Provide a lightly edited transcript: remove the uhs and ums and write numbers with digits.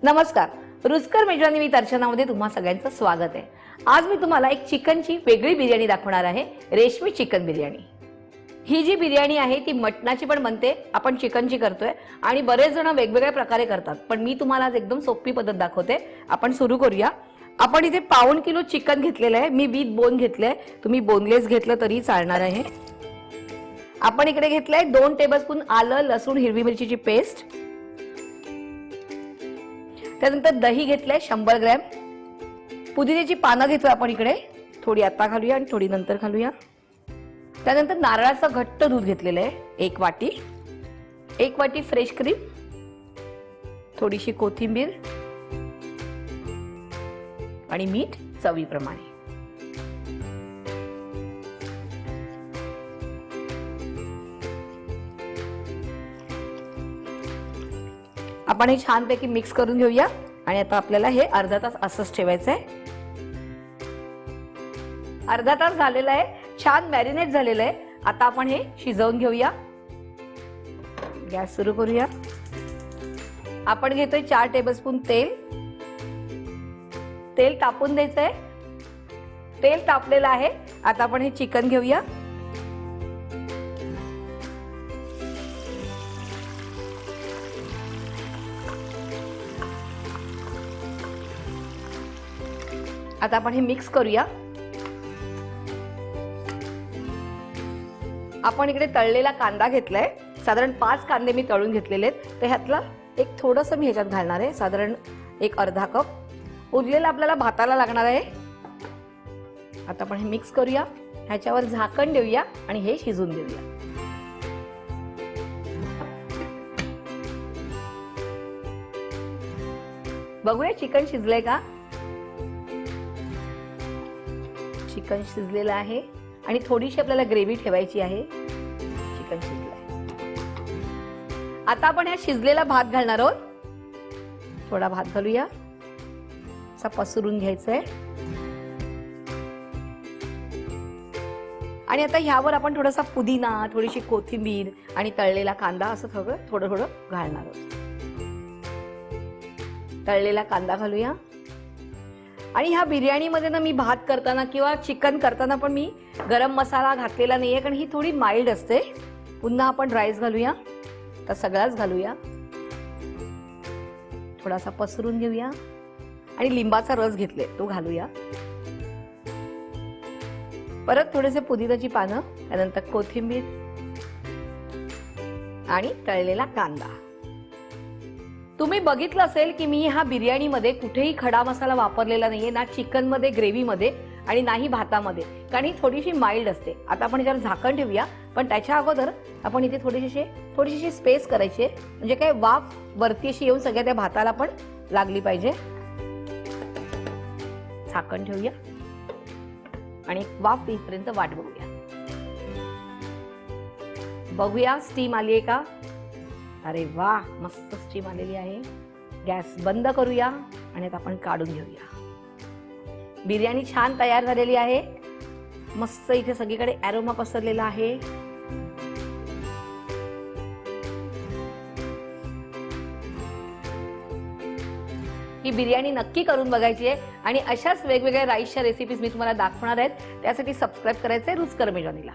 नमस्कार, रुचकर मेजवानी विथ अर्चनामध्ये तुम्हा सगळ्यांचं स्वागत आहे। आज मी तुम्हाला एक चिकनची वेगळी बिर्याणी दाखवणार आहे, रेशमी चिकन बिर्याणी। ही जी बिर्याणी आहे ती मटणाची पण बनते, आपण चिकनची करतोय आणि बरेच जण वेगवेगळ्या प्रकारे करतात, पण मी तुम्हाला आज एकदम सोपी पद्धत दाखवते। आपण सुरू करूया। आपण इथे पाऊण किलो चिकन घेतलेलं आहे, मी विथ बोन घेतलंय, तुम्ही बोनलेस घेतलं तरी चालणार आहे। आपण इकडे घेतलंय 2 टेबलस्पून आलं लसूण हिरवी मिरचीची पेस्ट, त्यानंतर दही घेतलंय 100 ग्रॅम, पुदिन्याची पानं घेतोय आपण इकडे, थोडी आता घालूया आणि थोडी नंतर घालूया। त्यानंतर नारळाचं घट्ट दूध घेतलेलं आहे 1 वाटी, 1 वाटी फ्रेश क्रीम, थोडीशी कोथिंबीर आणि मीठ चवीप्रमाणे। आपण हे छानपैकी मिक्स करून घेऊया आणि आता आपल्याला हे अर्धा तास असंच ठेवायचं आहे। अर्धा तास झालेला आहे, छान मॅरिनेट झालेलं आहे। आता आपण हे शिजवून घेऊया। गॅस सुरू करूया। आपण घेतोय 4 टेबलस्पून तेल, तेल तापून द्यायचंय। तेल तापलेलं आहे, आता आपण हे चिकन घेऊया। आता आपण हे मिक्स करूया। आपण इकडे तळलेला कांदा घेतलाय, साधारण 5 कांदे मी तळून घेतलेले आहेत, तर ह्यातला एक थोडंसं मी ह्याच्यात घालणार आहे, साधारण एक अर्धा कप। उरलेला आपल्याला भाताला लागणार आहे। आता आपण हे मिक्स करूया, ह्याच्यावर झाकण देऊया आणि हे शिजून देऊया। बघूया चिकन शिजलंय का। चिकन शिजलेलं आहे आणि थोडीशी आपल्याला ग्रेव्ही ठेवायची आहे। चिकन शिजलंय, आता आपण या शिजलेला भात घालणार आहोत। थोडा भात घालूया, असा पसरून घ्यायचा आहे आणि आता ह्यावर आपण थोडासा पुदिना, थोडीशी कोथिंबीर आणि तळलेला कांदा असं सगळं थोडं थोडं घालणार आहोत। तळलेला कांदा घालूया आणि ह्या बिर्याणीमध्ये ना मी भात करताना किंवा चिकन करताना पण मी गरम मसाला घातलेला नाहीये, कारण ही थोडी माइल्ड असते। पुन्हा आपण राईस घालूया, तर सगळाच घालूया, थोडासा पसरून घेऊया आणि लिंबाचा रस घेतले तो घालूया। परत थोडेसे पुदिन्याची पानं, त्यानंतर कोथिंबीर आणि तळलेला कांदा। तुम्ही बघितलं असेल की मी ह्या बिर्याणीमध्ये कुठेही खडा मसाला वापरलेला नाहीये, ना चिकन मध्ये, ग्रेव्ही मध्ये आणि नाही भातामध्ये, कारण ही थोडीशी माइल्ड असते। आता आपण याच्यावर झाकण ठेवूया, पण त्याच्या अगोदर आपण इथे थोडीशी स्पेस करायची आहे, म्हणजे काय वाफ वरती अशी येऊन सगळ्या त्या भाताला पण लागली पाहिजे। झाकण ठेवूया आणि वाफ येईपर्यंत वाट बघूया। बघूया स्टीम आली आहे का। अरे वा, मस्त स्टीम आलेली आहे। गॅस बंद करूया आणि आता आपण काढून घेऊया। बिर्याणी छान तयार झालेली आहे, मस्त इथे सगळीकडे अरोमा पसरलेला आहे। ही बिर्याणी नक्की करून बघायची आहे आणि अशाच वेगवेगळ्या राईसच्या रेसिपीज मी तुम्हाला दाखवणार आहेत, त्यासाठी सबस्क्राईब करायचंय रुचकर मेजवानीला।